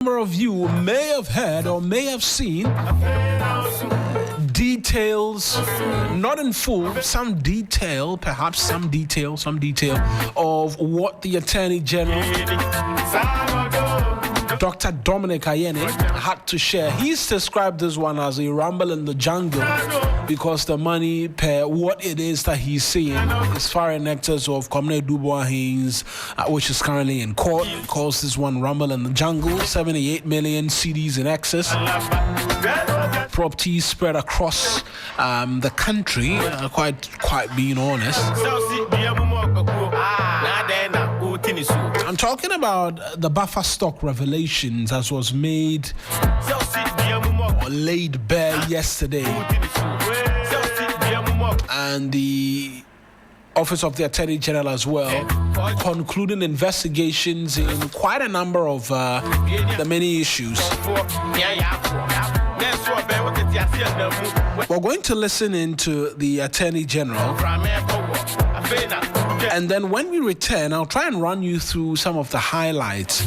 number of you may have heard or may have seen details, not in full, some detail of what the Attorney General, Dr. Dominic Ayeni, had to share. He's described this one as a rumble in the jungle because the money per what it is that he's seeing is far in excess of Comrade Dubois Haynes, which is currently in court. He calls this one rumble in the jungle. 78 million CDs in excess. Properties spread across the country, quite being honest. I'm talking about the buffer stock revelations as was made or laid bare yesterday, and the Office of the Attorney General as well, concluding investigations in quite a number of the many issues. We're going to listen into the Attorney General, and then when we return, I'll try and run you through some of the highlights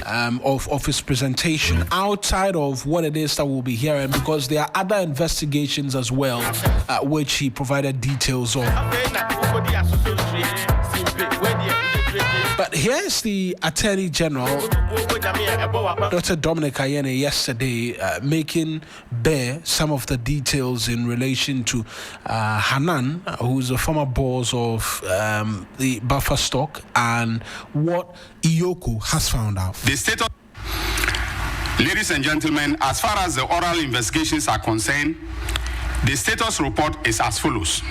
of his presentation outside of what it is that we'll be hearing, because there are other investigations as well, which he provided details on. But here's the Attorney General, Dr. Dominic Ayeni, yesterday making bare some of the details in relation to Hanan, who's the former boss of the buffer stock, and what Iyoko has found out. The status, ladies and gentlemen, as far as the oral investigations are concerned, the status report is as follows.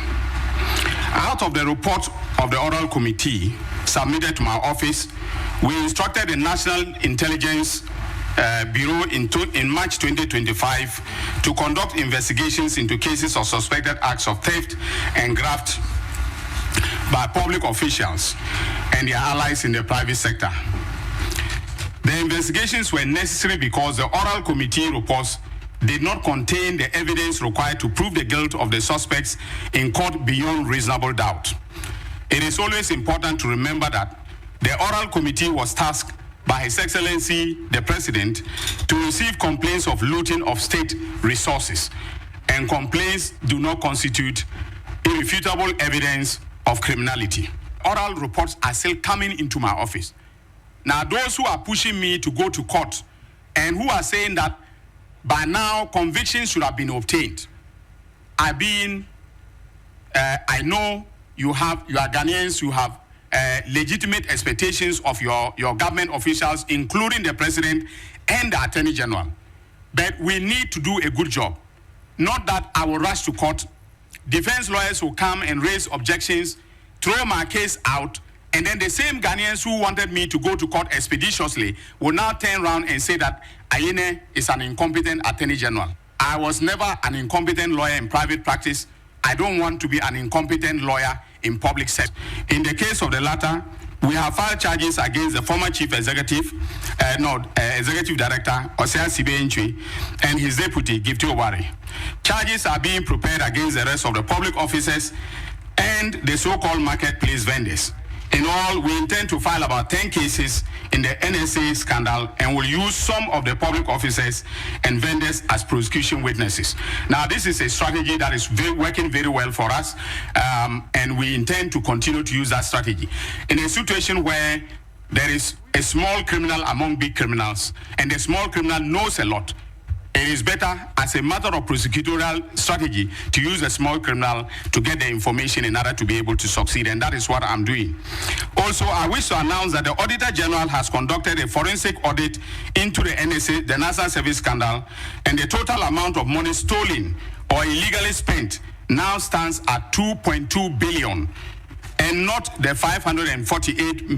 Out of the report of the oral committee submitted to my office, we instructed the National Intelligence Bureau in March 2025 to conduct investigations into cases of suspected acts of theft and graft by public officials and their allies in the private sector. The investigations were necessary because the oral committee reports did not contain the evidence required to prove the guilt of the suspects in court beyond reasonable doubt. It is always important to remember that the oral committee was tasked by His Excellency the President to receive complaints of looting of state resources, and complaints do not constitute irrefutable evidence of criminality. Oral reports are still coming into my office. Now, those who are pushing me to go to court and who are saying that by now convictions should have been obtained, I know you are Ghanaians, you have legitimate expectations of your government officials, including the President and the Attorney General. But we need to do a good job. Not that I will rush to court. Defense lawyers will come and raise objections, throw my case out, and then the same Ghanaians who wanted me to go to court expeditiously will now turn around and say that Ayeni is an incompetent Attorney General. I was never an incompetent lawyer in private practice. I don't want to be an incompetent lawyer in public sector. In the case of the latter, we have filed charges against the former Chief Executive, Executive Director, Osea Sibe-Ntwi, and his deputy, Gifty Owari. Charges are being prepared against the rest of the public officers and the so-called marketplace vendors. In all, we intend to file about 10 cases in the NSA scandal and will use some of the public officers and vendors as prosecution witnesses. Now, this is a strategy that is working very well for us, and we intend to continue to use that strategy. In a situation where there is a small criminal among big criminals, and the small criminal knows a lot, it is better as a matter of prosecutorial strategy to use a small criminal to get the information in order to be able to succeed, and that is what I'm doing. Also, I wish to announce that the Auditor General has conducted a forensic audit into the NSA, the National Service scandal, and the total amount of money stolen or illegally spent now stands at 2.2 billion. And not the 548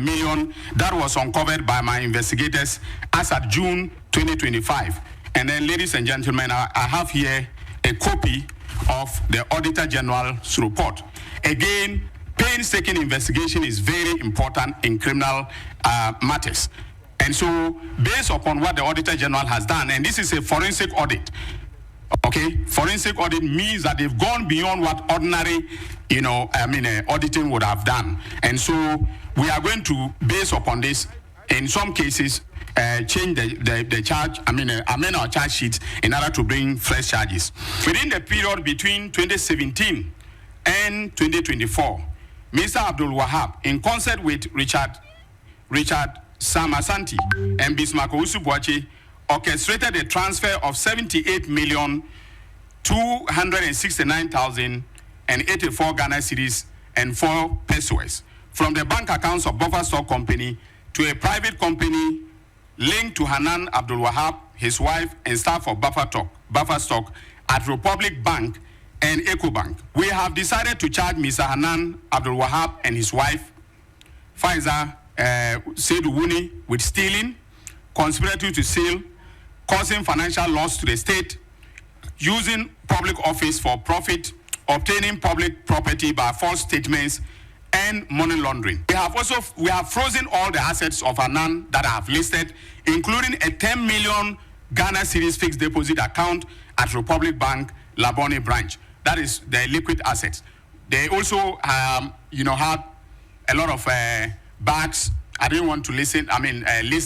million that was uncovered by my investigators as at June 2025. And then, ladies and gentlemen, I have here a copy of the Auditor General's report. Again, painstaking investigation is very important in criminal matters. And so, based upon what the Auditor General has done, and this is a forensic audit, okay? Forensic audit means that they've gone beyond what ordinary, auditing would have done. And so, we are going to, based upon this, in some cases, change the charge, amend our charge sheets in order to bring fresh charges. Within the period between 2017 and 2024, Mr. Abdul Wahab, in concert with Richard Sam Asante and Bismarck Owusu-Boakye, orchestrated a transfer of 78,269,084 Ghana cedis and 4 pesos from the bank accounts of Buffer Stock Company to a private company linked to Hanan Abdul Wahab, his wife, and staff of Buffer Stock at Republic Bank and EcoBank. We have decided to charge Mr. Hanan Abdul Wahab and his wife, Faiza Seydou Wuni, with stealing, conspiracy to steal, causing financial loss to the state, using public office for profit, obtaining public property by false statements, and money laundering. We have frozen all the assets of Hanan that I have listed, including a 10 million Ghana cedis fixed deposit account at Republic Bank, Labone branch. That is the liquid assets. They also, had a lot of bags. I didn't want to list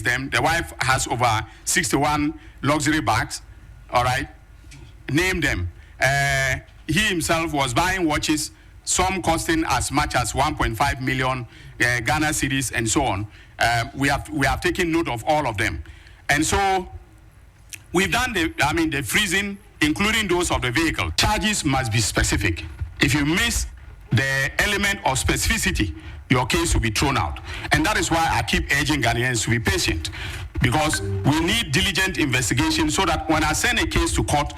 them. The wife has over 61 luxury bags. All right, name them. He himself was buying watches, some costing as much as 1.5 million Ghana cedis and so on. We have taken note of all of them, and so we've done the freezing, including those of the vehicle. Charges must be specific. If you miss the element of specificity, your case will be thrown out. And that is why I keep urging Ghanaians to be patient, because we need diligent investigation so that when I send a case to court,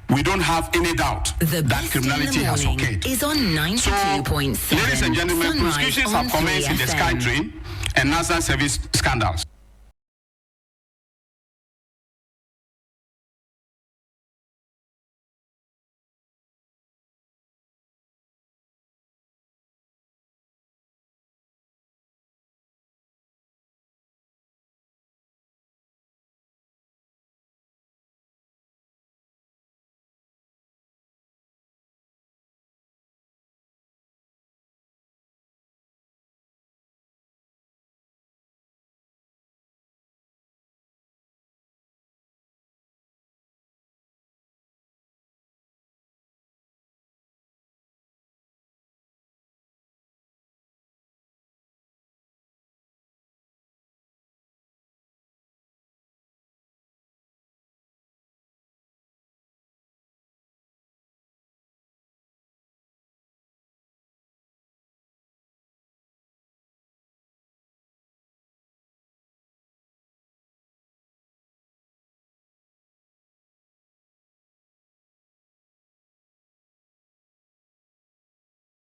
we don't have any doubt that criminality has occurred. Is on 92.7. So, ladies and gentlemen, prosecutions have commenced in the SkyTrain and NASA service scandals.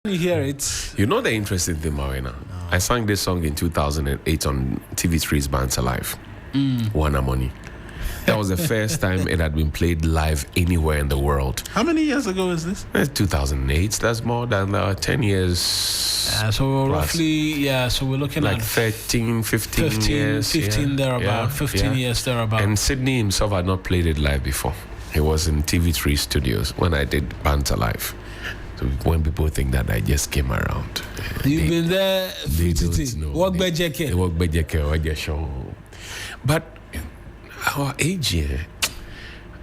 You hear it. You know the interesting thing, Marina? No. I sang this song in 2008 on TV3's Bands Alive. Wana Money. That was the first time it had been played live anywhere in the world. How many years ago is this? 2008. That's more than 10 years. So roughly, so we're looking like at 15 years. 15 thereabout, 15 years thereabout. And Sydney himself had not played it live before. He was in TV3 studios when I did Bands Alive. So when people think that I just came around, you've been there. They don't know. Work by JK. But our age here,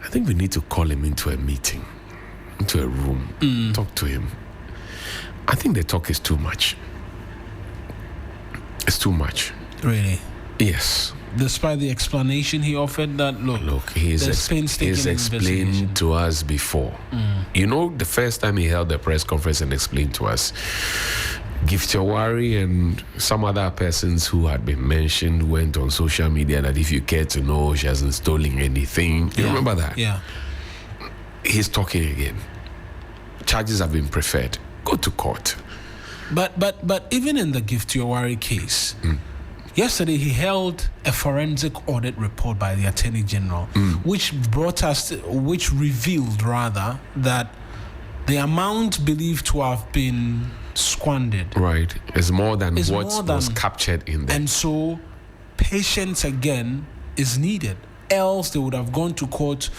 I think we need to call him into a meeting, into a room, talk to him. I think the talk is too much. It's too much. Really? Yes. Despite the explanation he offered, that look, he's explained to us before. You know, the first time he held the press conference and explained to us, Giftawari and some other persons who had been mentioned went on social media that if you care to know, she hasn't stolen anything. You remember that? Yeah. He's talking again. Charges have been preferred. Go to court. But even in the Giftawari case, yesterday he held a forensic audit report by the Attorney General, which revealed rather that the amount believed to have been squandered, right, is more than what was captured in there. And so patience again is needed. Else they would have gone to court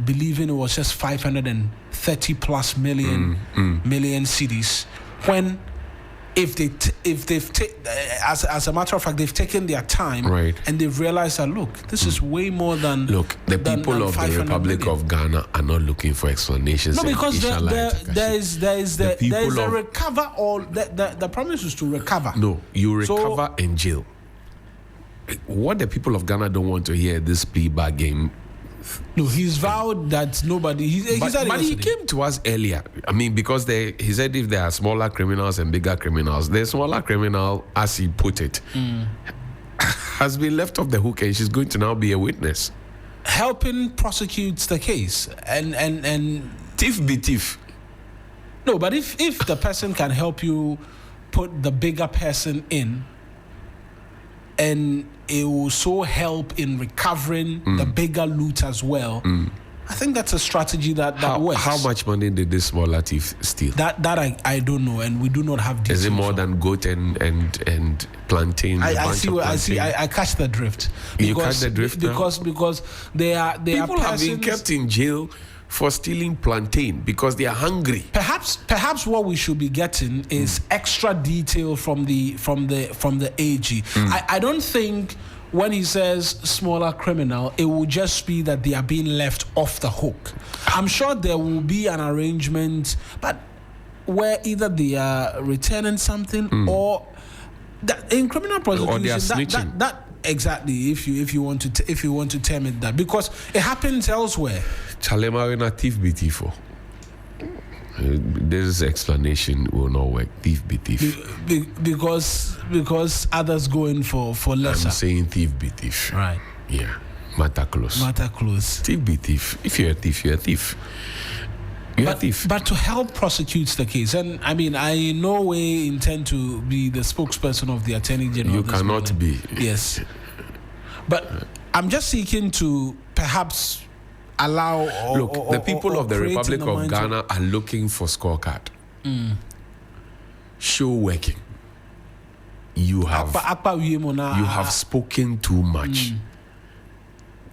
believing it was just 530 plus million cedis, when if as a matter of fact, they've taken their time, right, and they've realized that look, this is way more than the people of the Republic of Ghana are not looking for explanations. No, because there is a recover. All the promise is to recover. No, you recover and jail. What the people of Ghana don't want to hear this plea bargain. No, he's vowed that nobody. But he came to us earlier. I mean, because he said if there are smaller criminals and bigger criminals, the smaller criminal, as he put it, has been left off the hook, and she's going to now be a witness, helping prosecute the case. And thief be thief. No, but if the person can help you put the bigger person in, and it will so help in recovering the bigger loot as well. I think that's a strategy that works. How much money did this smaller thief steal? That I don't know, and we do not have details. Is it more than goat and plantain? I see. I catch the drift. You catch the drift because they are people have been kept in jail for stealing plantain because they are hungry. Perhaps what we should be getting is extra detail from the AG. I don't think when he says smaller criminal, it will just be that they are being left off the hook. I'm sure there will be an arrangement, but where either they are returning something or that in criminal prosecution, or they are snitching. That exactly, if you want to term it that, because it happens elsewhere. Chalemar thief be thief. This explanation will not work. Thief be thief. Because others go in for lesser. I'm saying thief be thief. Right. Yeah. Matter close. Thief be thief. If you're a thief, you're a thief. You're a thief. But to help prosecute the case, and I mean, I in no way intend to be the spokesperson of the Attorney General. You cannot be. Yes. But I'm just seeking to perhaps allow the people of the Republic of Ghana are looking for scorecard. Show working. You have spoken too much.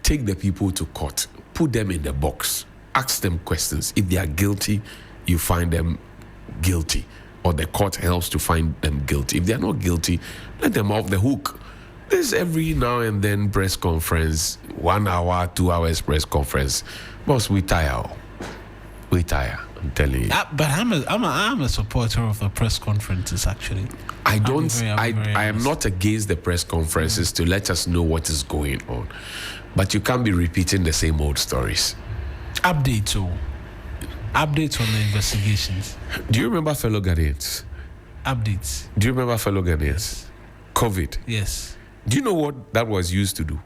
Take the people to court. Put them in the box. Ask them questions. If they are guilty, you find them guilty, or the court helps to find them guilty. If they are not guilty, let them off the hook. There's every now and then press conference, 1 hour, 2 hours press conference. Boss, we tire. I'm telling you. But I'm a supporter of the press conferences. Actually, I am not against the press conferences to let us know what is going on, but you can't be repeating the same old stories. Updates on the investigations. Do you remember fellow Ghanaians? Updates. Do you remember fellow Ghanaians? Yes. COVID. Yes. Do you know what that was used to do?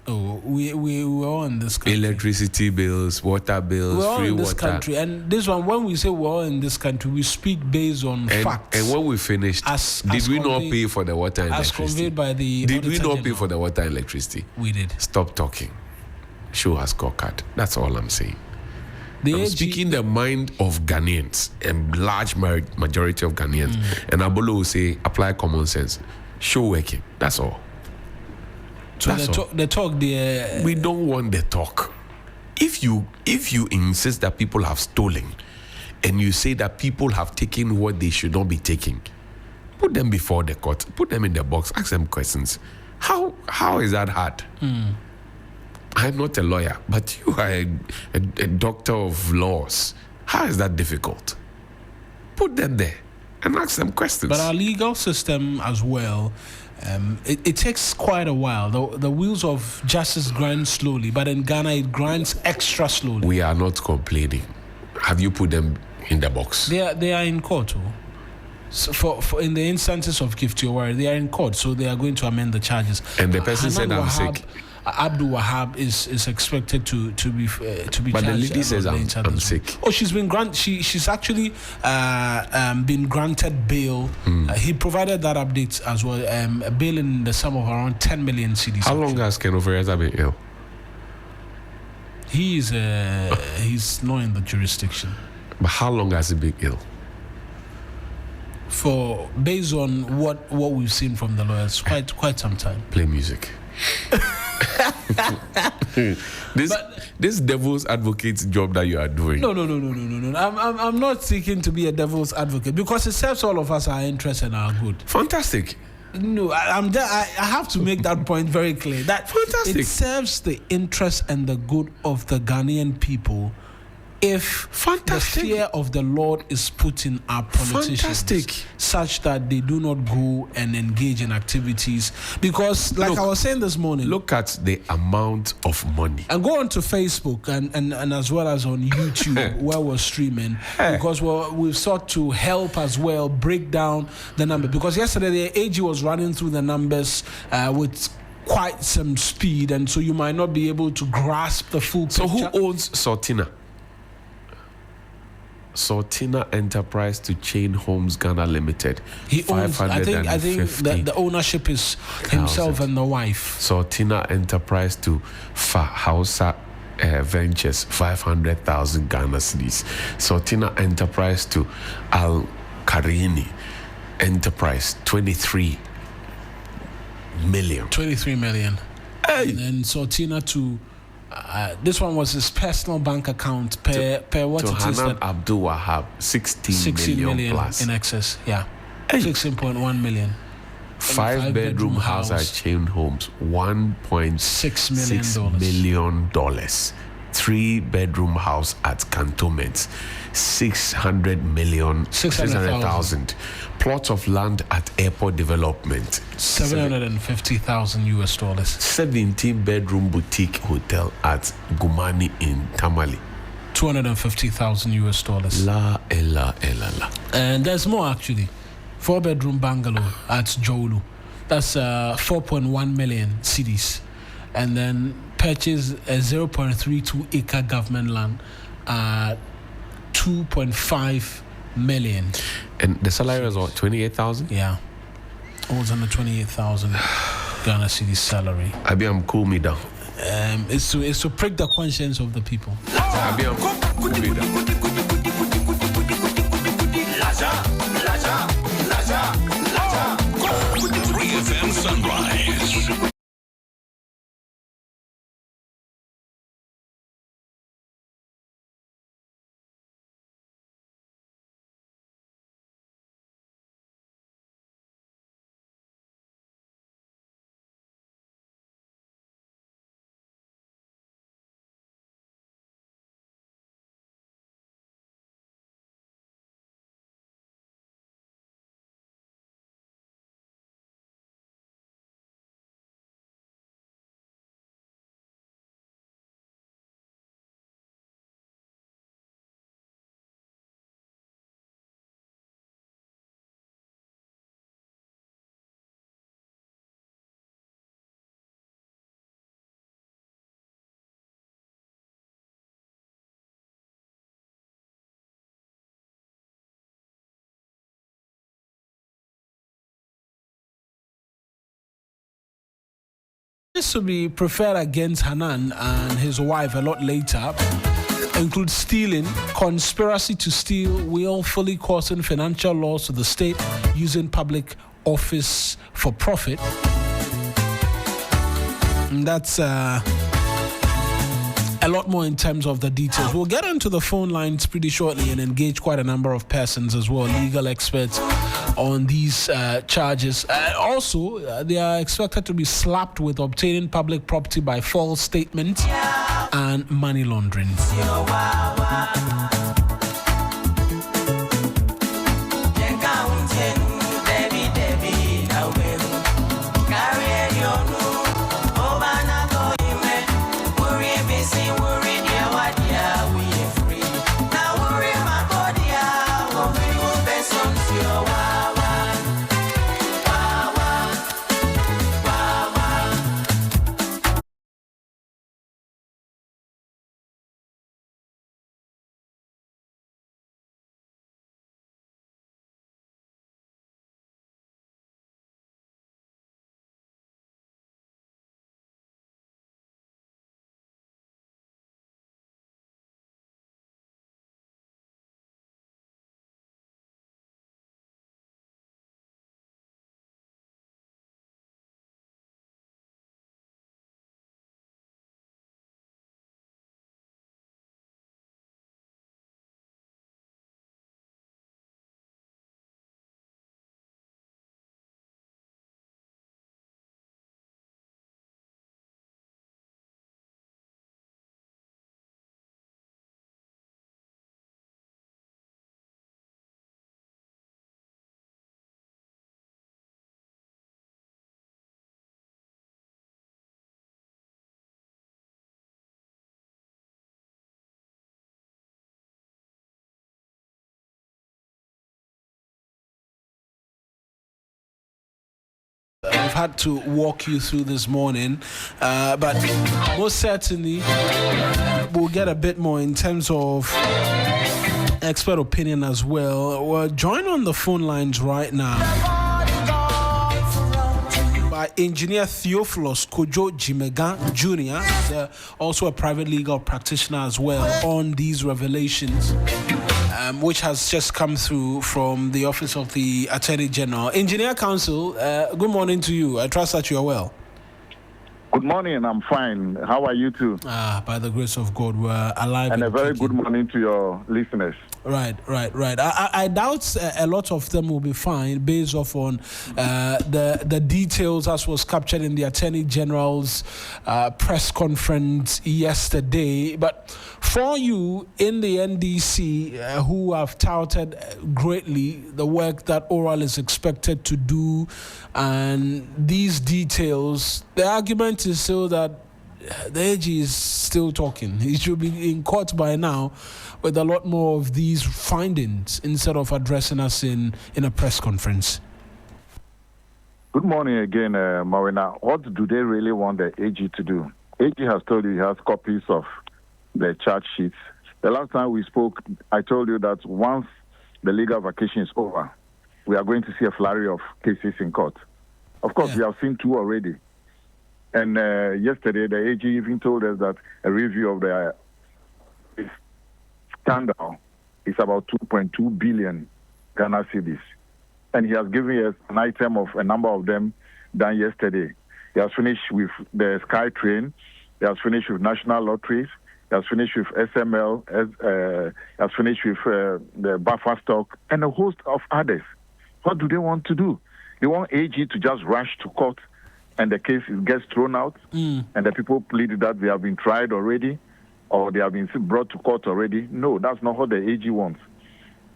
Oh, we were all in this country. Electricity bills, water bills, we're all free in this water. Country. And this one, when we say we're all in this country, we speak based on facts. And when we finished, did we not pay for the water and electricity? As conveyed by the Did we not pay for the water and electricity? We did. Stop talking. Show us scorecard. That's all I'm saying. I'm speaking the mind of Ghanaians, a large majority of Ghanaians. And Abolo will say, apply common sense. Show working. That's all. So the talk there. We don't want the talk. If you insist that people have stolen, and you say that people have taken what they should not be taking, put them before the court. Put them in the box. Ask them questions. How is that hard? I'm not a lawyer, but you are a doctor of laws. How is that difficult? Put them there and ask them questions. But our legal system as well, it takes quite a while. The wheels of justice grind slowly, but in Ghana it grinds extra slowly. We are not complaining. Have you put them in the box? They are in court. So for in the instances of Gift Yowari, they are in court, so they are going to amend the charges. And the person said, "I'm sick." Abdul Wahab is expected to be charged. But the lady says I'm sick. Oh, she's been she's actually been granted bail. He provided that update as well. A bail in the sum of around 10 million cedis. How long has Ken Oforiatta been ill? He's not in the jurisdiction. But how long has he been ill? Based on what we've seen from the lawyers, quite some time. Play music. This devil's advocate job that you are doing. No. I'm not seeking to be a devil's advocate because it serves all of us our interests and our good. Fantastic. No, I have to make that point very clear. That Fantastic. It serves the interest and the good of the Ghanaian people if the fear of the Lord is put in our politicians, such that they do not go and engage in activities. Because, like I was saying this morning, look at the amount of money. And go on to Facebook and as well as on YouTube where we're streaming, because we've sought to help as well break down the number. Because yesterday the AG was running through the numbers with quite some speed, and so you might not be able to grasp the full picture. So who owns Sortina? Sortina Enterprise to Chain Homes Ghana Limited. He owns. I think the ownership is himself and the wife. Sortina Enterprise to Hausa Ventures 500,000 Ghana cedis. Sortina Enterprise to Al Karini Enterprise 23 million. 23 million. Hey. And then Sortina to. This one was his personal bank account per what to it Hanan is that Abdul Wahab 16 million plus in excess. Yeah, 16.1 million. Five-bedroom house at Chain Homes $1.6 million. 3-bedroom house at Cantonments 600,000. Plot of land at Airport Development $750,000. 17-bedroom boutique hotel at Gumani in Tamale $250,000. La. And there's more actually. 4-bedroom bungalow at Jolu. That's 4.1 million cedis. And then purchase a 0.32 acre government land at 2.5 million. And the salary was what, 28,000? Yeah. Almost under 28,000 Ghana cedi salary. Abi, I'm cool me down. It's to prick the conscience of the people. Abi, I'm cool me down. Sunrise. This to be preferred against Hanan and his wife a lot later include stealing, conspiracy to steal, willfully causing financial loss to the state, using public office for profit. And that's a lot more in terms of the details. We'll get onto the phone lines pretty shortly and engage quite a number of persons as well, legal experts on these charges. Also, they are expected to be slapped with obtaining public property by false statements and money laundering. had to walk you through this morning, but most certainly we'll get a bit more in terms of expert opinion as well. We're joined on the phone lines right now by Engineer Theophilus Kojo Jimega Jr., also a private legal practitioner as well, on these revelations, which has just come through from the Office of the Attorney General. Engineer Counsel, good morning to you. I trust that you are well. Good morning, I'm fine. How are you too? By the grace of God, we're alive. And a very good morning to your listeners. Right. I doubt a lot of them will be fine based off on the details as was captured in the Attorney General's press conference yesterday. But for you in the NDC, who have touted greatly the work that Oral is expected to do and these details, the argument is still that the AG is still talking. He should be in court by now with a lot more of these findings instead of addressing us in a press conference. Good morning again, Marina. What do they really want the AG to do? AG has told you he has copies of the charge sheets. The last time we spoke, I told you that once the legal vacation is over, we are going to see a flurry of cases in court. Of course, we have seen 2 already. And yesterday, the AG even told us that a review of the scandal is about 2.2 billion Ghana cedis. And he has given us an item of a number of them done yesterday. He has finished with the Sky Train. He has finished with National Lotteries. He has finished with SML. He has finished with the buffer stock and a host of others. What do they want to do? They want AG to just rush to court and the case gets thrown out, and the people plead that they have been tried already or they have been brought to court already. No, that's not what the AG wants.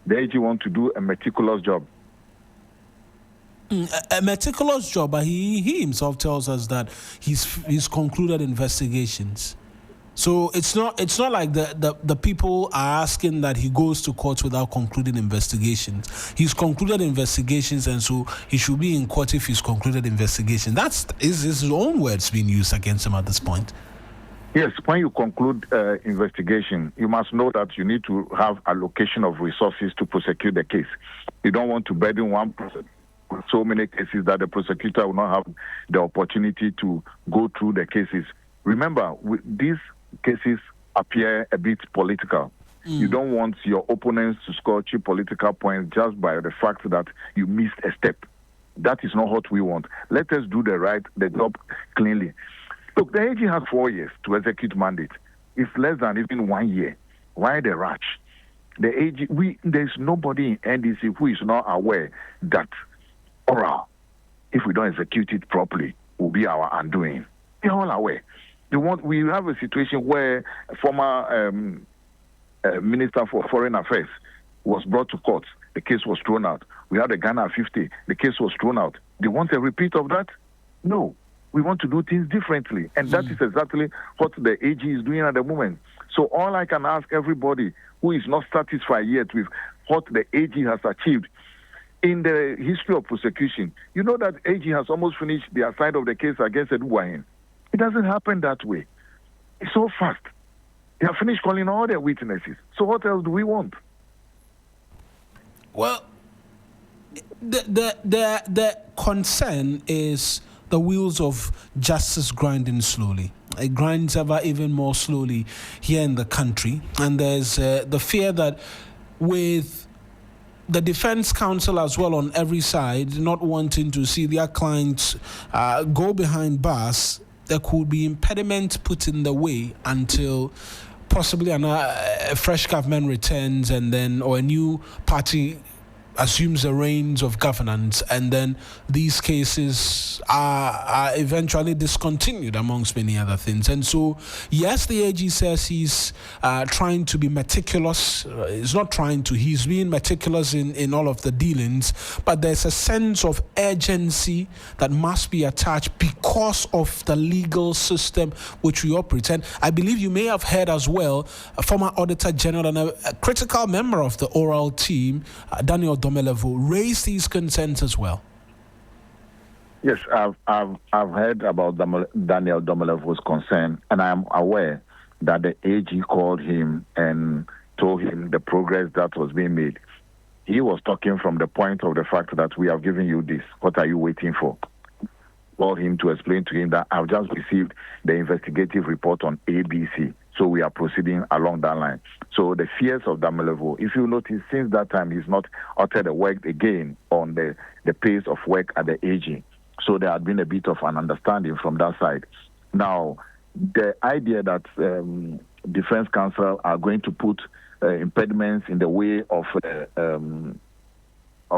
The AG wants to do a meticulous job. A meticulous job, but he himself tells us that he's concluded investigations. So it's not like the people are asking that he goes to court without concluding investigations. He's concluded investigations, and so he should be in court if he's concluded investigation. That's his own words being used against him at this point. Yes, when you conclude investigation, you must know that you need to have allocation of resources to prosecute the case. You don't want to burden one person with so many cases that the prosecutor will not have the opportunity to go through the cases. Remember, these cases appear a bit political. You don't want your opponents to score cheap political points just by the fact that you missed a step. That is not what we want. Let us do the job cleanly. Look, the AG has 4 years to execute mandate. It's less than even 1 year. Why the rush? The AG, there's nobody in NDC who is not aware that Oral, if we don't execute it properly, will be our undoing. They're all aware. We have a situation where a former Minister for Foreign Affairs was brought to court. The case was thrown out. We had a Ghana 50. The case was thrown out. They want a repeat of that? No. We want to do things differently. And that is exactly what the AG is doing at the moment. So all I can ask everybody who is not satisfied yet with what the AG has achieved in the history of prosecution, you know that AG has almost finished their side of the case against Eduwahin. It doesn't happen that way. It's so fast. They have finished calling all their witnesses. So what else do we want? Well, the concern is the wheels of justice grinding slowly. It grinds ever even more slowly here in the country. And there's the fear that with the defense counsel as well on every side not wanting to see their clients go behind bars, there could be impediments put in the way until possibly a fresh government returns or a new party assumes the reins of governance, and then these cases are eventually discontinued amongst many other things. And so, yes, the AG says he's trying to be meticulous. He's not trying to. He's being meticulous in all of the dealings, but there's a sense of urgency that must be attached because of the legal system which we operate. And I believe you may have heard as well, a former Auditor General and a critical member of the Oral team, Daniel Domelevo, raised these concerns as well. Yes, I've heard about Daniel Domelevo's concern, and I am aware that the AG called him and told him the progress that was being made. He was talking from the point of the fact that we have given you this. What are you waiting for? Called him to explain to him that I've just received the investigative report on ABC. So we are proceeding along that line. So the fears of Domelevo, if you notice, since that time, he's not uttered a word again on the pace of work at the AG. So there had been a bit of an understanding from that side. Now, the idea that defense counsel are going to put impediments in the way of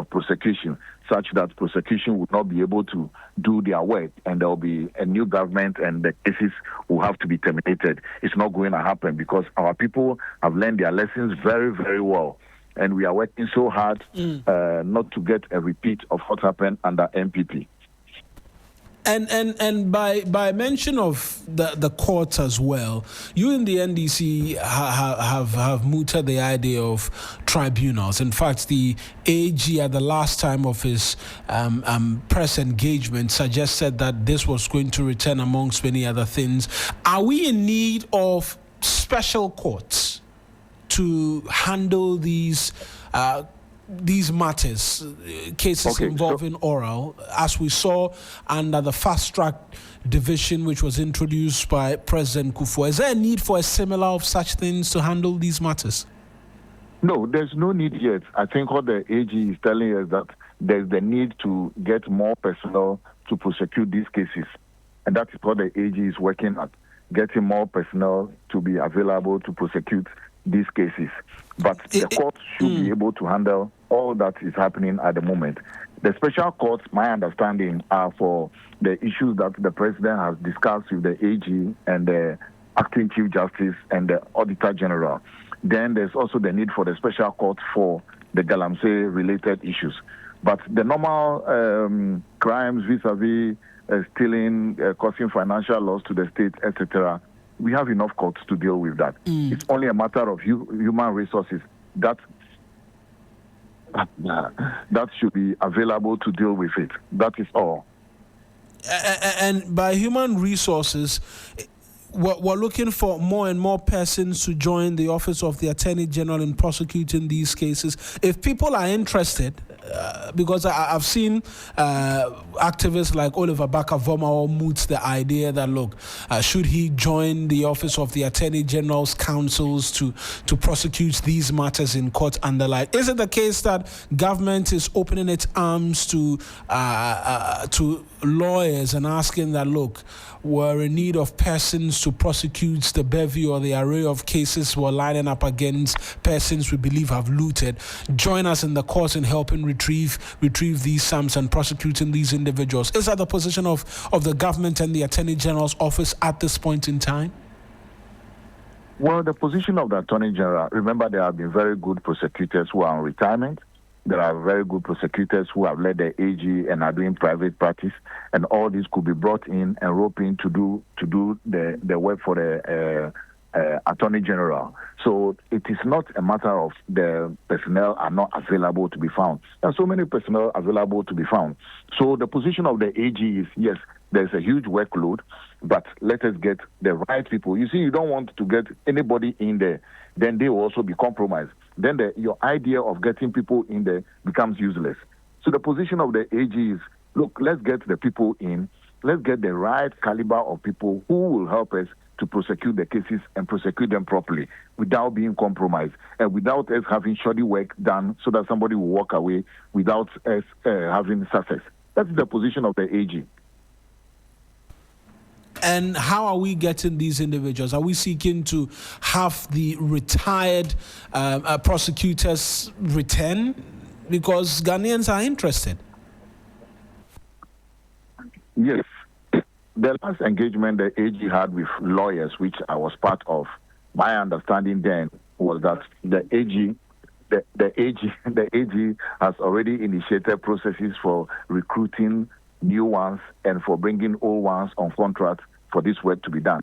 prosecution, such that prosecution would not be able to do their work, and there will be a new government and the cases will have to be terminated. It's not going to happen because our people have learned their lessons very, very well. And we are working so hard not to get a repeat of what happened under MPP. And by mention of the courts as well, you in the NDC have mooted the idea of tribunals. In fact, the AG at the last time of his press engagement suggested that this was going to return amongst many other things. Are we in need of special courts to handle these matters, cases involving oral, as we saw under the fast-track division which was introduced by President Kufuor? Is there a need for a similar of such things to handle these matters? No, there's no need yet. I think what the AG is telling us that there's the need to get more personnel to prosecute these cases. And that is what the AG is working at, getting more personnel to be available to prosecute these cases. But the courts should be able to handle all that is happening at the moment. The special courts, my understanding, are for the issues that the president has discussed with the AG and the acting chief justice and the auditor general. Then there's also the need for the special court for the Galamsey-related issues. But the normal crimes vis-a-vis stealing, causing financial loss to the state, etc., we have enough courts to deal with that. It's only a matter of human resources that should be available to deal with it. That is all. And by human resources, we're looking for more and more persons to join the Office of the Attorney General in prosecuting these cases. If people are interested, because I've seen activists like Oliver Baka-Voma moots the idea that, look, should he join the Office of the Attorney General's counsels to prosecute these matters in court and the like? Is it the case that government is opening its arms to lawyers and asking that, look, we're in need of persons to prosecute the bevy or the array of cases we're lining up against persons we believe have looted? Join us in the cause in helping retrieve these sums and prosecuting these individuals. Is that the position of the government and the Attorney General's office at this point in time? Well, the position of the Attorney General, remember, there have been very good prosecutors who are on retirement. There are very good prosecutors who have led the AG and are doing private practice, and all these could be brought in and roped in to do the work for the Attorney General. So it is not a matter of the personnel are not available to be found. There are so many personnel available to be found. So the position of the AG is, yes, there's a huge workload, but let us get the right people. You see, you don't want to get anybody in there, then they will also be compromised. Then your idea of getting people in there becomes useless. So the position of the AG is, look, let's get the people in, let's get the right caliber of people who will help us to prosecute the cases and prosecute them properly without being compromised and without us having shoddy work done so that somebody will walk away without us having success. That's the position of the AG. And how are we getting these individuals? Are we seeking to have the retired prosecutors return? Because Ghanaians are interested. Yes. The last engagement the AG had with lawyers, which I was part of, my understanding then was that the AG has already initiated processes for recruiting new ones and for bringing old ones on contract for this work to be done.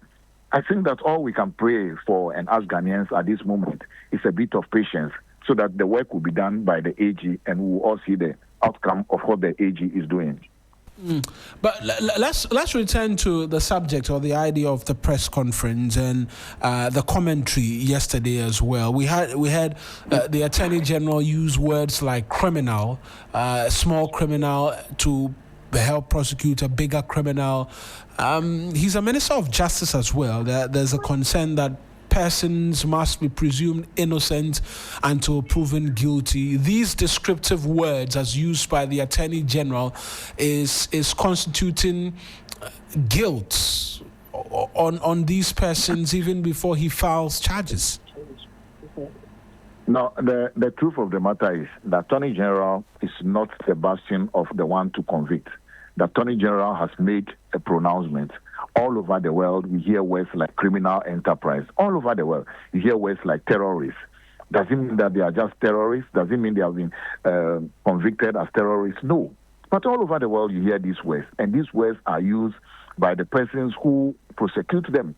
I think that all we can pray for and ask Ghanaians at this moment is a bit of patience so that the work will be done by the AG and we will all see the outcome of what the AG is doing. But let's return to the subject or the idea of the press conference and the commentary yesterday as well. We had the Attorney General use words like criminal, small criminal, to help prosecute a bigger criminal. He's a Minister of Justice as well. There's a concern that persons must be presumed innocent until proven guilty. These descriptive words, as used by the Attorney General, is constituting guilt on these persons even before he files charges. No, the truth of the matter is the Attorney General is not the bastion of the one to convict. The Attorney General has made a pronouncement. All over the world, we hear words like criminal enterprise. All over the world, you hear words like terrorists. Does it mean that they are just terrorists? Does it mean they have been convicted as terrorists? No. But all over the world, you hear these words. And these words are used by the persons who prosecute them.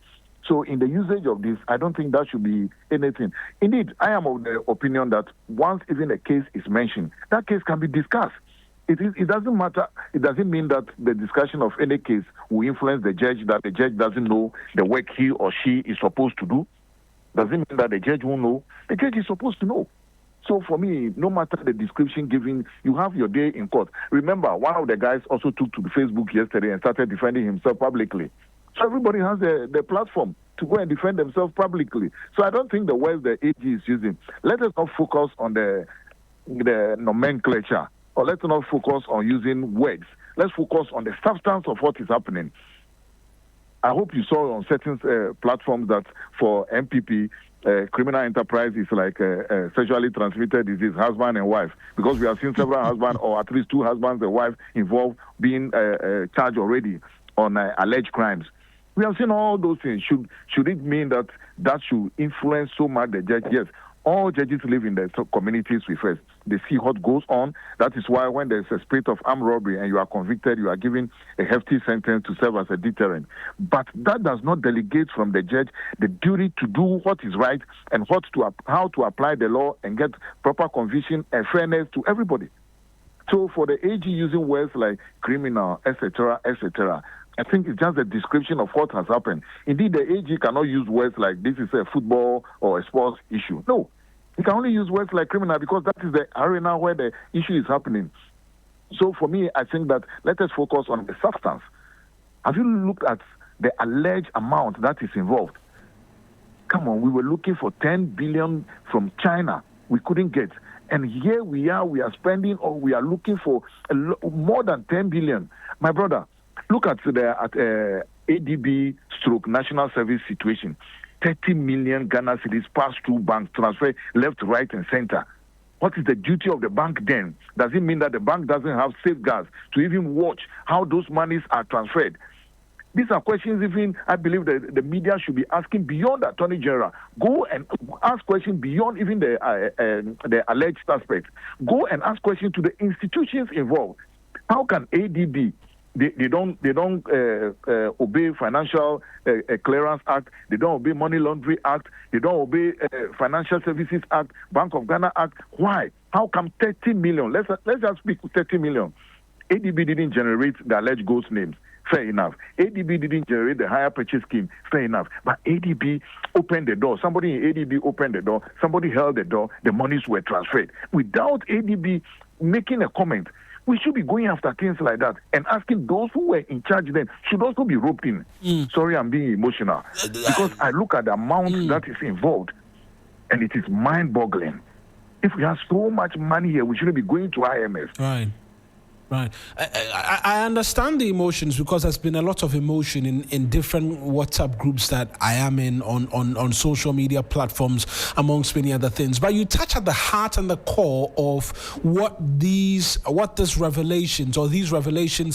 So in the usage of this, I don't think that should be anything. Indeed, I am of the opinion that once even a case is mentioned, that case can be discussed. It doesn't matter. It doesn't mean that the discussion of any case will influence the judge, that the judge doesn't know the work he or she is supposed to do. Doesn't mean that the judge won't know. The judge is supposed to know. So for me, no matter the description given, you have your day in court. Remember, one of the guys also took to the Facebook yesterday and started defending himself publicly. So everybody has the platform to go and defend themselves publicly. So I don't think the words the AG is using. Let us not focus on the nomenclature. Or let's not focus on using words. Let's focus on the substance of what is happening. I hope you saw on certain platforms that for MPP, criminal enterprise is like a sexually transmitted disease, husband and wife, because we have seen several husbands or at least two husbands and wives involved being charged already on alleged crimes. We have seen all those things. Should it mean that should influence so much the judge? Yes. All judges live in the communities we face. They see what goes on. That is why when there's a spate of armed robbery and you are convicted, you are given a hefty sentence to serve as a deterrent. But that does not delegate from the judge the duty to do what is right and how to apply the law and get proper conviction and fairness to everybody. So for the AG using words like criminal, etc., etc., I think it's just a description of what has happened. Indeed, the AG cannot use words like this is a football or a sports issue. No. He can only use words like criminal because that is the arena where the issue is happening. So for me, I think that let us focus on the substance. Have you looked at the alleged amount that is involved? Come on, we were looking for 10 billion from China. We couldn't get. And here we are spending or we are looking for more than 10 billion. My brother, look at the ADB stroke national service situation. 30 million Ghana cedis passed through banks, transfer left, right, and center. What is the duty of the bank then? Does it mean that the bank doesn't have safeguards to even watch how those monies are transferred? These are questions even I believe that the media should be asking beyond the Attorney General. Go and ask questions beyond even the alleged suspects. Go and ask questions to the institutions involved. How can ADB They don't obey Financial Clearance Act. They don't obey Money Laundering Act. They don't obey Financial Services Act, Bank of Ghana Act. Why? How come 30 million? Let's just speak 30 million. ADB didn't generate the alleged ghost names. Fair enough. ADB didn't generate the hire purchase scheme. Fair enough. But ADB opened the door. Somebody in ADB opened the door. Somebody held the door. The monies were transferred. Without ADB making a comment, we should be going after things like that and asking those who were in charge then should also be roped in. Sorry, I'm being emotional. Because I look at the amount that is involved and it is mind-boggling. If we have so much money here, we shouldn't be going to IMF. Right. I understand the emotions because there's been a lot of emotion in different WhatsApp groups that I am in on social media platforms, amongst many other things. But you touch at the heart and the core of what these revelations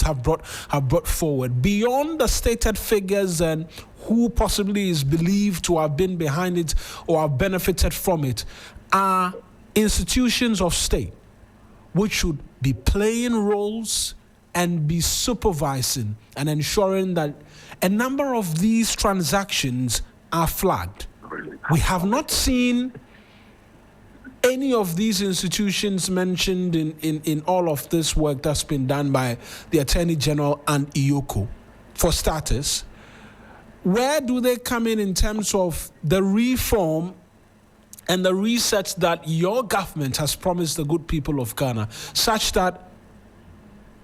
have brought forward beyond the stated figures and who possibly is believed to have been behind it or have benefited from it, are institutions of state which should be playing roles and be supervising and ensuring that a number of these transactions are flagged. We have not seen any of these institutions mentioned in all of this work that's been done by the Attorney General and IOCO, for starters, where do they come in terms of the reform and the research that your government has promised the good people of Ghana, such that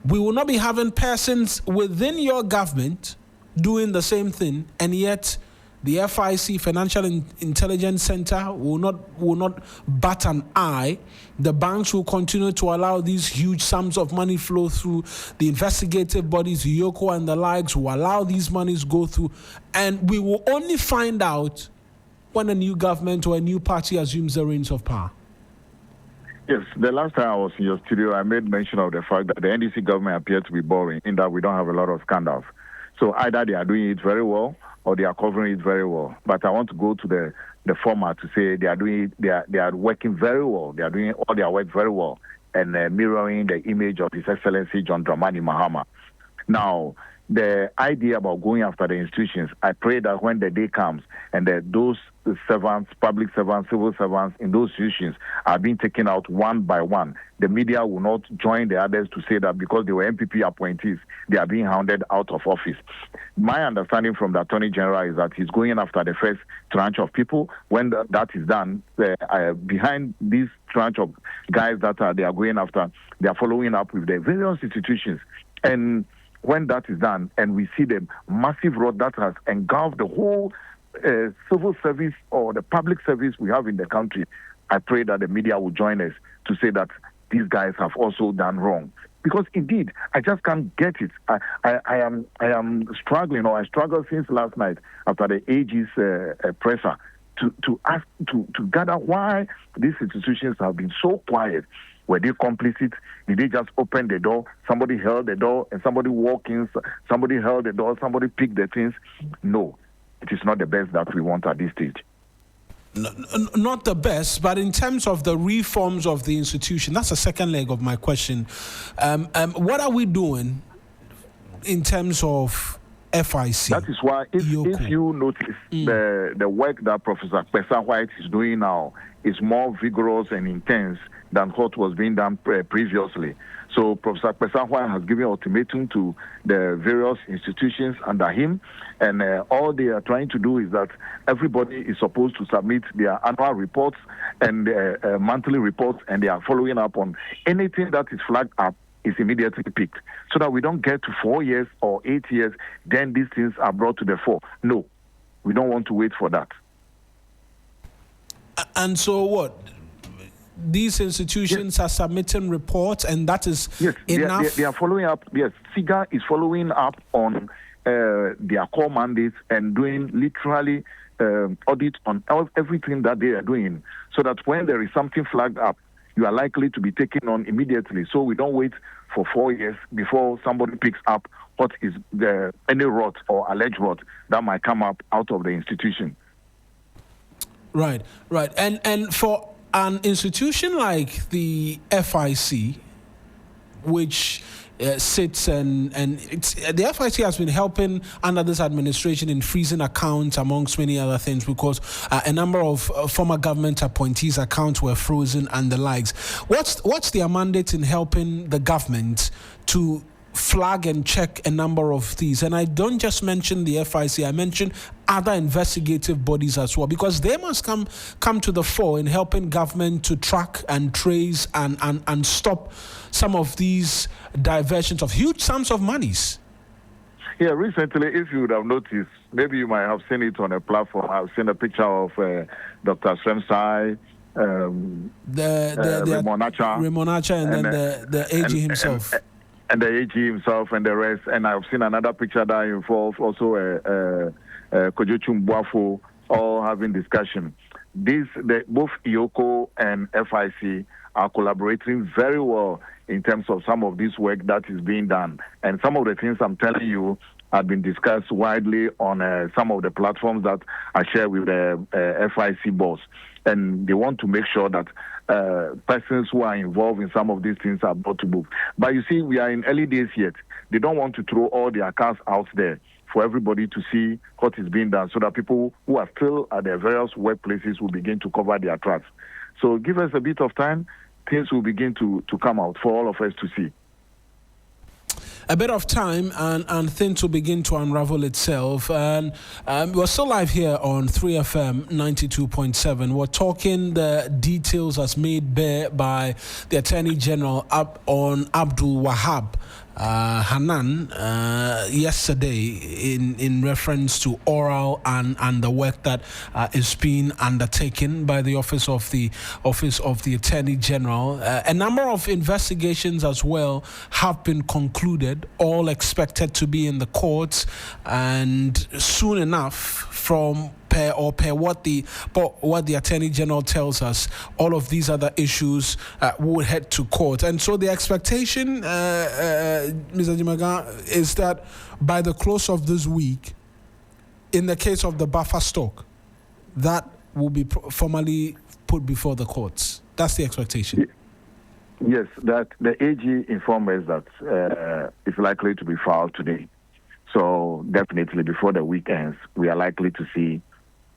we will not be having persons within your government doing the same thing, and yet the FIC, Financial Intelligence Center, will not bat an eye. The banks will continue to allow these huge sums of money flow through. The investigative bodies, IOCO and the likes, will allow these monies go through. And we will only find out when a new government or a new party assumes the reins of power. Yes, the last time I was in your studio, I made mention of the fact that the NDC government appears to be boring in that we don't have a lot of scandals. So either they are doing it very well or they are covering it very well. But I want to go to the former to say they are doing it, they are working very well. They are doing all their work very well and mirroring the image of His Excellency John Dramani Mahama. Now, the idea about going after the institutions, I pray that when the day comes and that those servants, public servants, civil servants in those institutions are being taken out one by one, the media will not join the others to say that because they were MPP appointees, they are being hounded out of office. My understanding from the Attorney General is that he's going after the first tranche of people. When that is done, behind this tranche of guys that they are going after, they are following up with the various institutions. And when that is done, and we see the massive rot that has engulfed the whole civil service or the public service we have in the country, I pray that the media will join us to say that these guys have also done wrong. Because indeed, I just can't get it. I am struggling, or I struggled since last night after the AG's presser to ask to gather why these institutions have been so quiet. Were they complicit? Did they just open the door? Somebody held the door and somebody walked in, somebody held the door, somebody picked the things? No, it is not the best that we want at this stage. Not the best, but in terms of the reforms of the institution, that's the second leg of my question. What are we doing in terms of FIC? That is why if you notice the work that Professor Pesa White is doing now is more vigorous and intense than what was being done previously. So Professor Pesa White has given ultimatum to the various institutions under him, and all they are trying to do is that everybody is supposed to submit their annual reports and monthly reports, and they are following up on anything that is flagged up is immediately picked, so that we don't get to 4 years or 8 years, then these things are brought to the fore. No, we don't want to wait for that. And so what? These institutions are submitting reports, and that is enough? They are following up. Yes, SIGA is following up on their core mandates and doing literally audit on everything that they are doing, so that when there is something flagged up, you are likely to be taken on immediately. So we don't wait for 4 years before somebody picks up what is any rot or alleged rot that might come up out of the institution. Right. And for an institution like the FIC, which sits and the FIC has been helping under this administration in freezing accounts, amongst many other things, because a number of former government appointees' accounts were frozen and the likes. What's their mandate in helping the government to flag and check a number of these? And I don't just mention the FIC, I mention other investigative bodies as well, because they must come to the fore in helping government to track and trace and stop some of these diversions of huge sums of monies. Yeah, recently, if you would have noticed, maybe you might have seen it on a platform. I've seen a picture of Dr. Sremsai, Ramonacha, and then the AG himself. And the AG himself and the rest. And I've seen another picture that involves also Kojochum Buafo, all having discussion. Both IOCO and FIC are collaborating very well in terms of some of this work that is being done. And some of the things I'm telling you have been discussed widely on some of the platforms that I share with the FIC boss. And they want to make sure that persons who are involved in some of these things are brought to book. But you see, we are in early days yet. They don't want to throw all their cards out there for everybody to see what is being done, so that people who are still at their various workplaces will begin to cover their tracks. So give us a bit of time, things will begin to come out for all of us to see. A bit of time and things will begin to unravel itself. And we're still live here on 3FM 92.7. We're talking the details as made bare by the Attorney General on Abdul Wahab Hanan yesterday in reference to oral and the work that is being undertaken by the Office of the Attorney General. A number of investigations as well have been concluded, all expected to be in the courts, and soon enough, from per what the Attorney General tells us, all of these other issues will head to court. And so the expectation, Mr. Jimaga, is that by the close of this week, in the case of the buffer stock, that will be formally put before the courts. That's the expectation. Yes, that the AG informed us that it's likely to be filed today. So definitely before the weekends, we are likely to see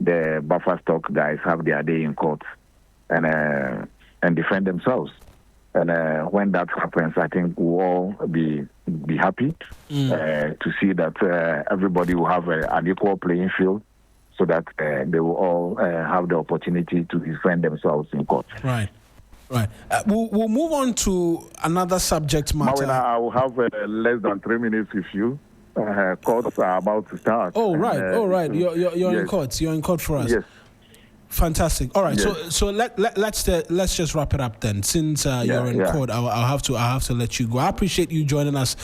the buffer stock guys have their day in court and defend themselves. And when that happens, I think we'll all be happy to see that everybody will have an equal playing field, so that they will all have the opportunity to defend themselves in court. Right. We'll move on to another subject matter. Mawina, I will have less than 3 minutes with you. Courts are about to start. Oh, right. You're yes. in court. You're in court for us. Yes. Fantastic. All right. Yes. So let's just wrap it up then. Since you're in court, I'll have to let you go. I appreciate you joining us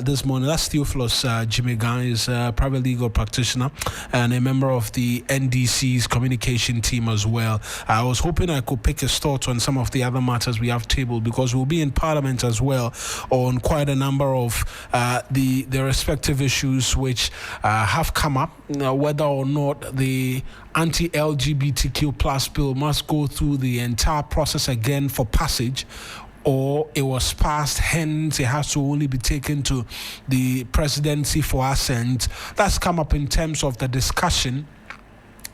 this morning. That's Theophilus Jimiga, is a private legal practitioner and a member of the NDC's communication team as well. I was hoping I could pick his thoughts on some of the other matters we have tabled, because we'll be in Parliament as well on quite a number of the respective issues which have come up, whether or not the anti-LGBTQ plus bill must go through the entire process again for passage, or it was passed, hence it has to only be taken to the presidency for assent. That's come up in terms of the discussion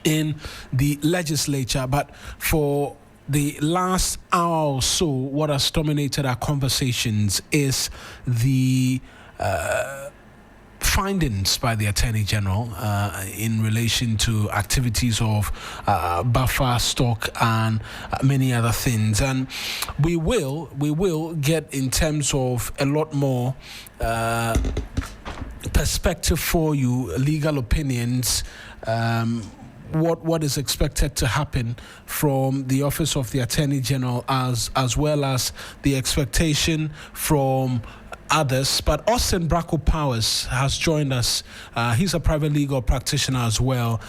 in the legislature. But for the last hour or so, what has dominated our conversations is the findings by the Attorney General in relation to activities of buffer stock and many other things. And we will get in terms of a lot more perspective for you, legal opinions, what is expected to happen from the Office of the Attorney General, as well as the expectation from others. But Austin Bracco Powers has joined us. He's a private legal practitioner as well.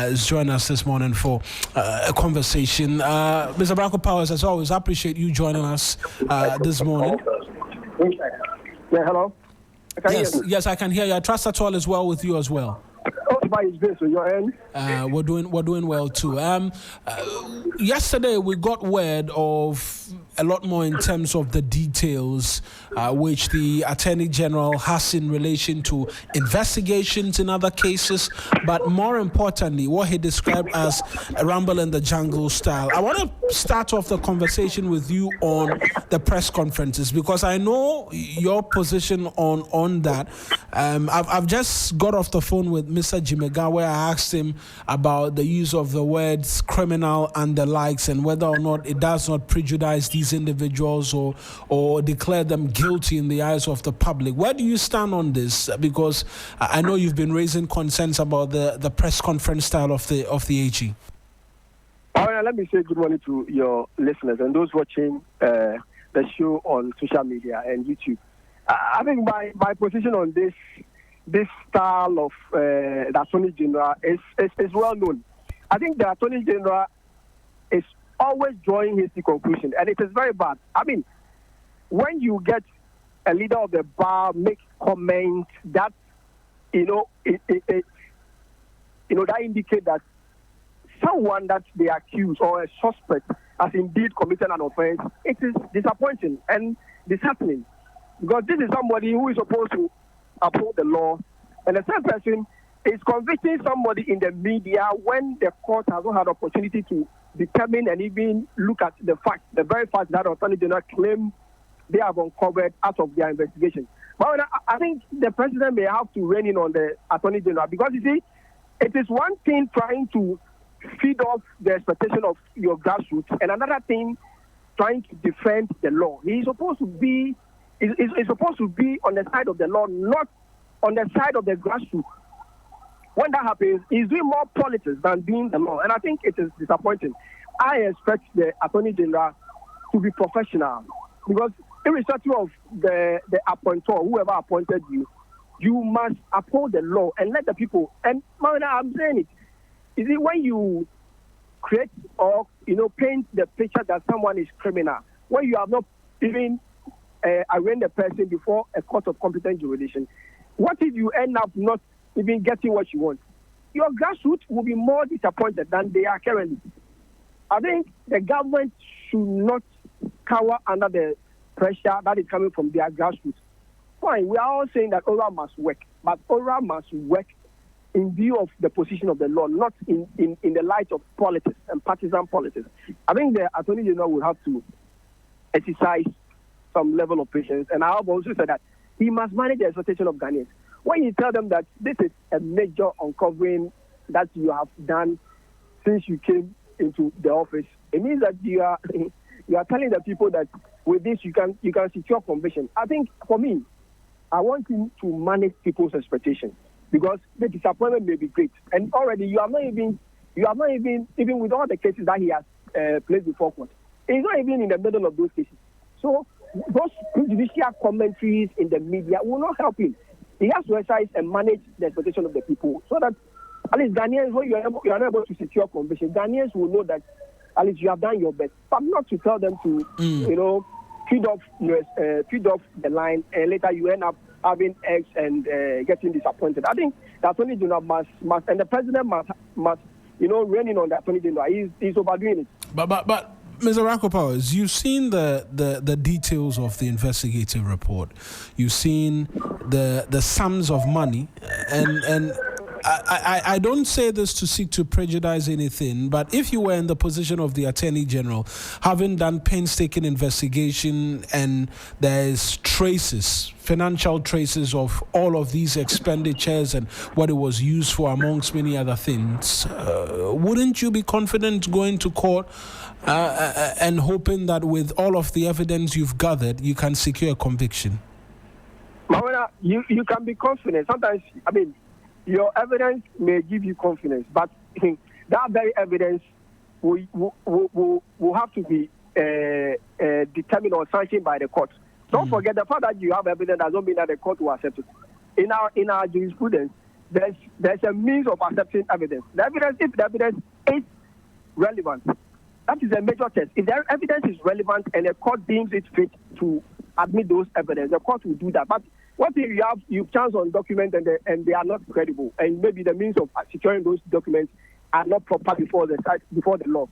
He's joined us this morning for a conversation. Mr. Bracco Powers, as always, I appreciate you joining us this morning. Yeah, hello? Yes, I can hear you. I trust that all is well with you as well. Your end? We're doing well too. Yesterday we got word of a lot more in terms of the details which the Attorney General has in relation to investigations in other cases, but more importantly, what he described as a rumble in the jungle style. I want to start off the conversation with you on the press conferences, because I know your position on that. I've just got off the phone with Mr. Jimiga, where I asked him about the use of the words criminal and the likes, and whether or not it does not prejudice these individuals or declare them guilty in the eyes of the public. Where do you stand on this? Because I know you've been raising concerns about the press conference style of the AG. Let me say good morning to your listeners and those watching the show on social media and YouTube. I think my position on this style of the Attorney General is well known. I think the Attorney General is always drawing his conclusion, and it is very bad. I mean, when you get a leader of the bar make comments that that indicate that someone that they accuse or a suspect has indeed committed an offense, it is disappointing and disheartening, because this is somebody who is supposed to uphold the law, and the same person is convicting somebody in the media when the court has not had opportunity to determine and even look at the very fact that Attorney General claim they have uncovered out of their investigation. But I think the president may have to rein in on the Attorney General, because you see, it is one thing trying to feed off the expectation of your grassroots, and another thing trying to defend the law. He's supposed to be on the side of the law, not on the side of the grassroots. When that happens, he's doing more politics than doing the law, and I think it is disappointing. I expect the Attorney General to be professional, because irrespective of the appointer, whoever appointed you, you must uphold the law and let the people. And I'm saying it. You see, when you create or paint the picture that someone is criminal, when you have not even arraigned the person before a court of competent jurisdiction, what if you end up not even getting what you want? Your grassroots will be more disappointed than they are currently. I think the government should not cower under the pressure that is coming from their grassroots. Fine, we are all saying that ORA must work, but ORA must work in view of the position of the law, not in the light of politics and partisan politics. I think the Attorney General will have to exercise some level of patience, and I have also said that he must manage the expectation of Ghanaians. When you tell them that this is a major uncovering that you have done since you came into the office, it means that you are telling the people that with this you can secure conviction. I think for me, I want him to manage people's expectations, because the disappointment may be great, and already you have not even with all the cases that he has placed before court, he's not even in the middle of those cases. So those judicial commentaries in the media will not help him. He has to exercise and manage the expectation of the people, so that at least Ghanaians, when you are not able to secure conviction, Ghanaians will know that at least you have done your best, but not to tell them to feed off the line, and later you end up having eggs and getting disappointed. I think the Attorney General must and the president must rein in on the Attorney General. He's overdoing it. But Mr. Rako Powers, you've seen the details of the investigative report. You've seen the sums of money, and I don't say this to seek to prejudice anything, but if you were in the position of the Attorney General, having done painstaking investigation, and there's financial traces of all of these expenditures and what it was used for, amongst many other things, wouldn't you be confident going to court and hoping that with all of the evidence you've gathered, you can secure a conviction? Mawena, you can be confident. Sometimes, your evidence may give you confidence, but that very evidence will have to be determined or sanctioned by the court. Don't forget, the fact that you have evidence does not mean that the court will accept it. In our jurisprudence, there's a means of accepting evidence. If the evidence is relevant, that is a major test. If the evidence is relevant and the court deems it fit to admit those evidence, the court will do that. But what if you've chance on documents and they are not credible, and maybe the means of securing those documents are not proper before the law?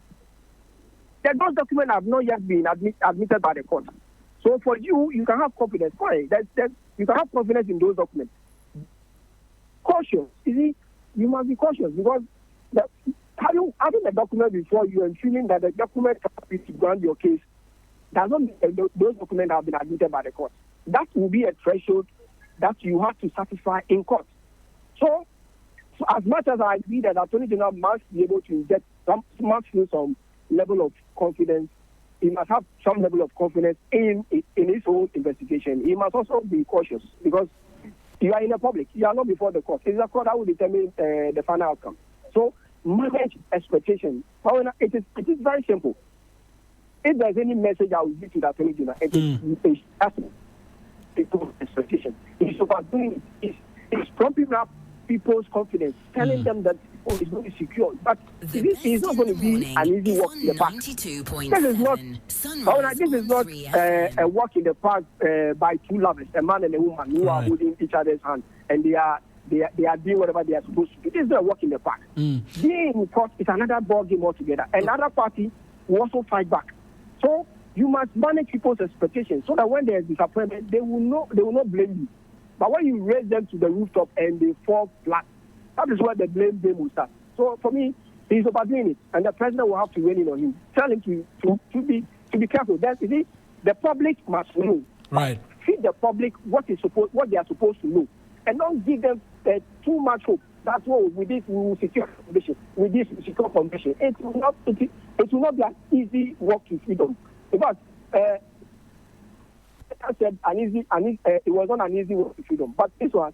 Then those documents have not yet been admitted by the court. So for you can have confidence. Fine, you can have confidence in those documents. Cautious, you must be cautious, because having the document before you and feeling that the document can to grant your case does not mean that those documents have been admitted by the court. That will be a threshold that you have to satisfy in court. So as much as I agree that the Attorney General must be able to inject some level of confidence, he must have some level of confidence in his own investigation. He must also be cautious, because you are in the public. You are not before the court. It is the court that will determine the final outcome. So manage expectation. However, it is very simple. If there's any message I will give to the Attorney General, it is people's expectation. He's overdoing it. He's pumping up people's confidence, telling them that it's going to secure. But this is not going to be an easy walk in the park. This is not a walk in the park by two lovers, a man and a woman who are holding each other's hand, and they are doing whatever they are supposed to do. This is not a walk in the park. Being in court is another ball game altogether. Another party will also fight back. So you must manage people's expectations, so that when there is disappointment, they will not blame you. But when you raise them to the rooftop and they fall flat, that is where the blame game will start. So for me, He's overdoing it, and the president will have to weigh in on him. Tell him to be careful. Then, you see, the public must know. Right. Feed the public what they are supposed to know, and don't give them too much hope. That's what with this we will secure foundation. With this we secure foundation. It will not be an easy walk to freedom. In fact, I said it was not an easy walk to freedom, but this one,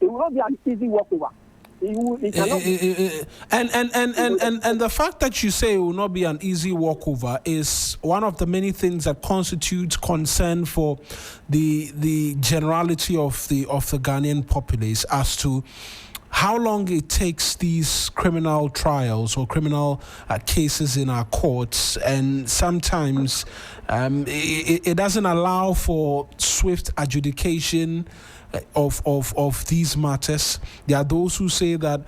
it will not be an easy walk over. It cannot and the fact that you say it will not be an easy walkover is one of the many things that constitutes concern for the generality of the Ghanaian populace as to how long it takes these criminal trials or criminal cases in our courts, and sometimes it doesn't allow for swift adjudication of these matters. There are those who say that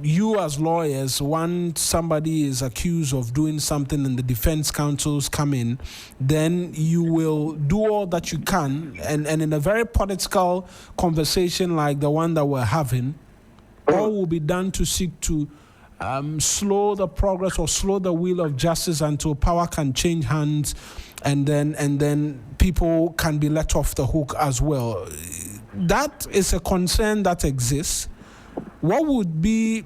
you as lawyers, once somebody is accused of doing something and the defense counsels come in, then you will do all that you can, and in a very political conversation like the one that we're having, all will be done to seek to slow the progress or slow the wheel of justice until power can change hands, and then people can be let off the hook as well. That is a concern that exists. What would be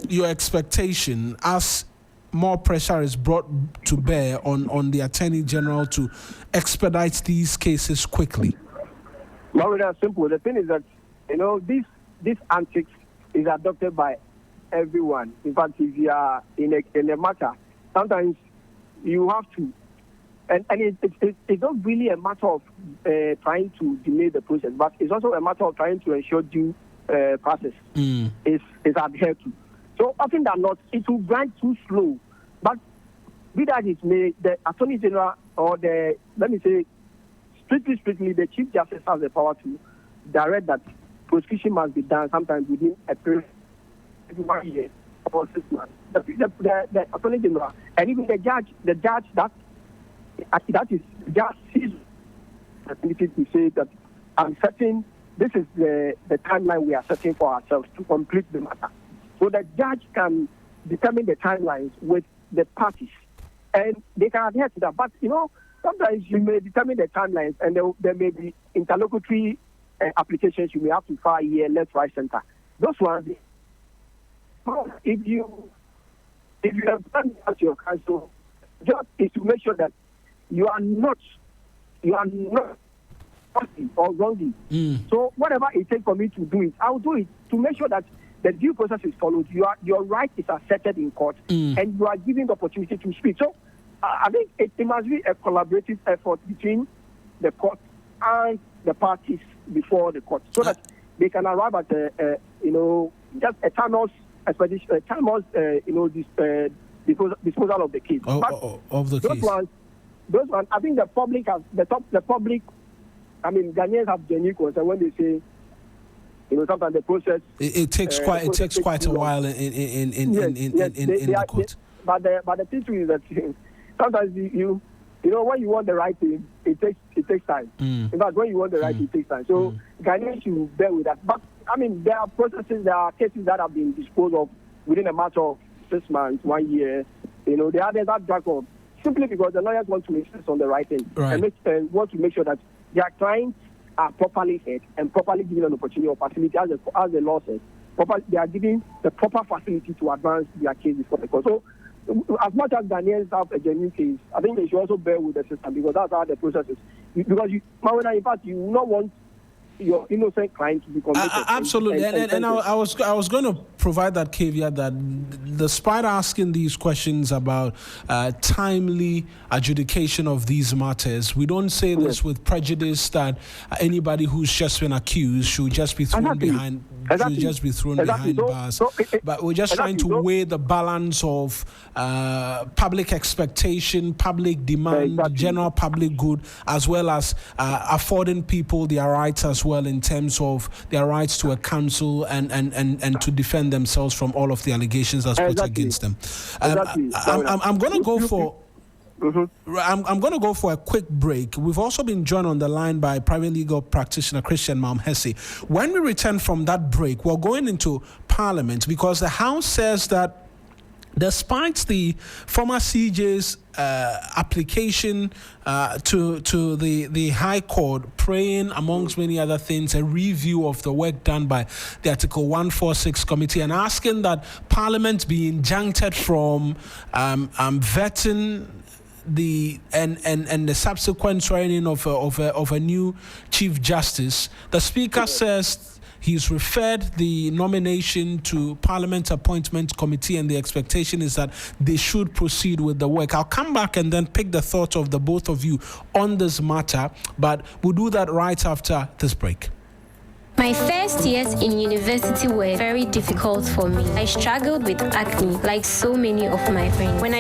your expectation as more pressure is brought to bear on the Attorney General to expedite these cases quickly? Well, that's simple. The thing is that, this antics is adopted by everyone. In fact, if you are in a matter, sometimes you have to, and it's not really a matter of trying to delay the process, but it's also a matter of trying to ensure due process is adhered to. So often than not, it will grind too slow. But be that it may, the Attorney General or strictly, the Chief Justice has the power to direct that prosecution must be done sometimes within a period of 1 year or 6 months. The Attorney General and even the judge that is just his ability to say that I'm setting, this is the timeline we are setting for ourselves to complete the matter. So the judge can determine the timelines with the parties, and they can adhere to that. But, sometimes you may determine the timelines, and there may be interlocutory applications you may have to file here, left, right, center. Those ones, if you have done that to your counsel, just is to make sure that you are not or wrongly. So whatever it takes for me to do it, I'll do it to make sure that the due process is followed. Your right is asserted in court, and you are given the opportunity to speak. So I think it must be a collaborative effort between the court and the parties before the court, so that they can arrive at just a timeless expedition, disposal of the case. Those ones, I think the public has the public. I mean, Ghanaians have genuine concern when they say, sometimes the process. It takes quite a while in the court. But the thing is that sometimes you when you want the right thing, it takes time. In fact, when you want the right thing, it takes time. So Ghanaians should bear with that. But I mean, there are cases that have been disposed of within a matter of 6 months, 1 year. The others are dragged on simply because the lawyers want to insist on the right thing, and want to make sure that their clients are properly heard and properly given an opportunity or facility, as the law says. They are given the proper facility to advance their case before the court. So, as much as Ghanaians have a genuine case, I think they should also bear with the system, because that's how the process is. Because in fact, you will not want your innocent client to be convicted. Absolutely, and I was going to provide that caveat that despite asking these questions about timely adjudication of these matters, we don't say this with prejudice that anybody who's just been accused should just be thrown behind. Should just be thrown behind bars. But we're just trying to weigh the balance of public expectation, public demand, general public good, as well as affording people their rights as well, in terms of their rights to a counsel and to defend themselves from all of the allegations that's put against them. I'm going to go for. I'm going to go for a quick break. We've also been joined on the line by private legal practitioner Christian Malmhesi. When we return from that break, we're going into Parliament because the House says that despite the former CJ's application to the High Court, praying, amongst many other things, a review of the work done by the Article 146 committee, and asking that Parliament be injuncted from vetting and the subsequent swearing of a new Chief Justice. The Speaker says he's referred the nomination to Parliament Appointment Committee, and the expectation is that they should proceed with the work. I'll come back and then pick the thoughts of the both of you on this matter, but we'll do that right after this break. My first years in university were very difficult for me. I struggled with acne like so many of my friends. When I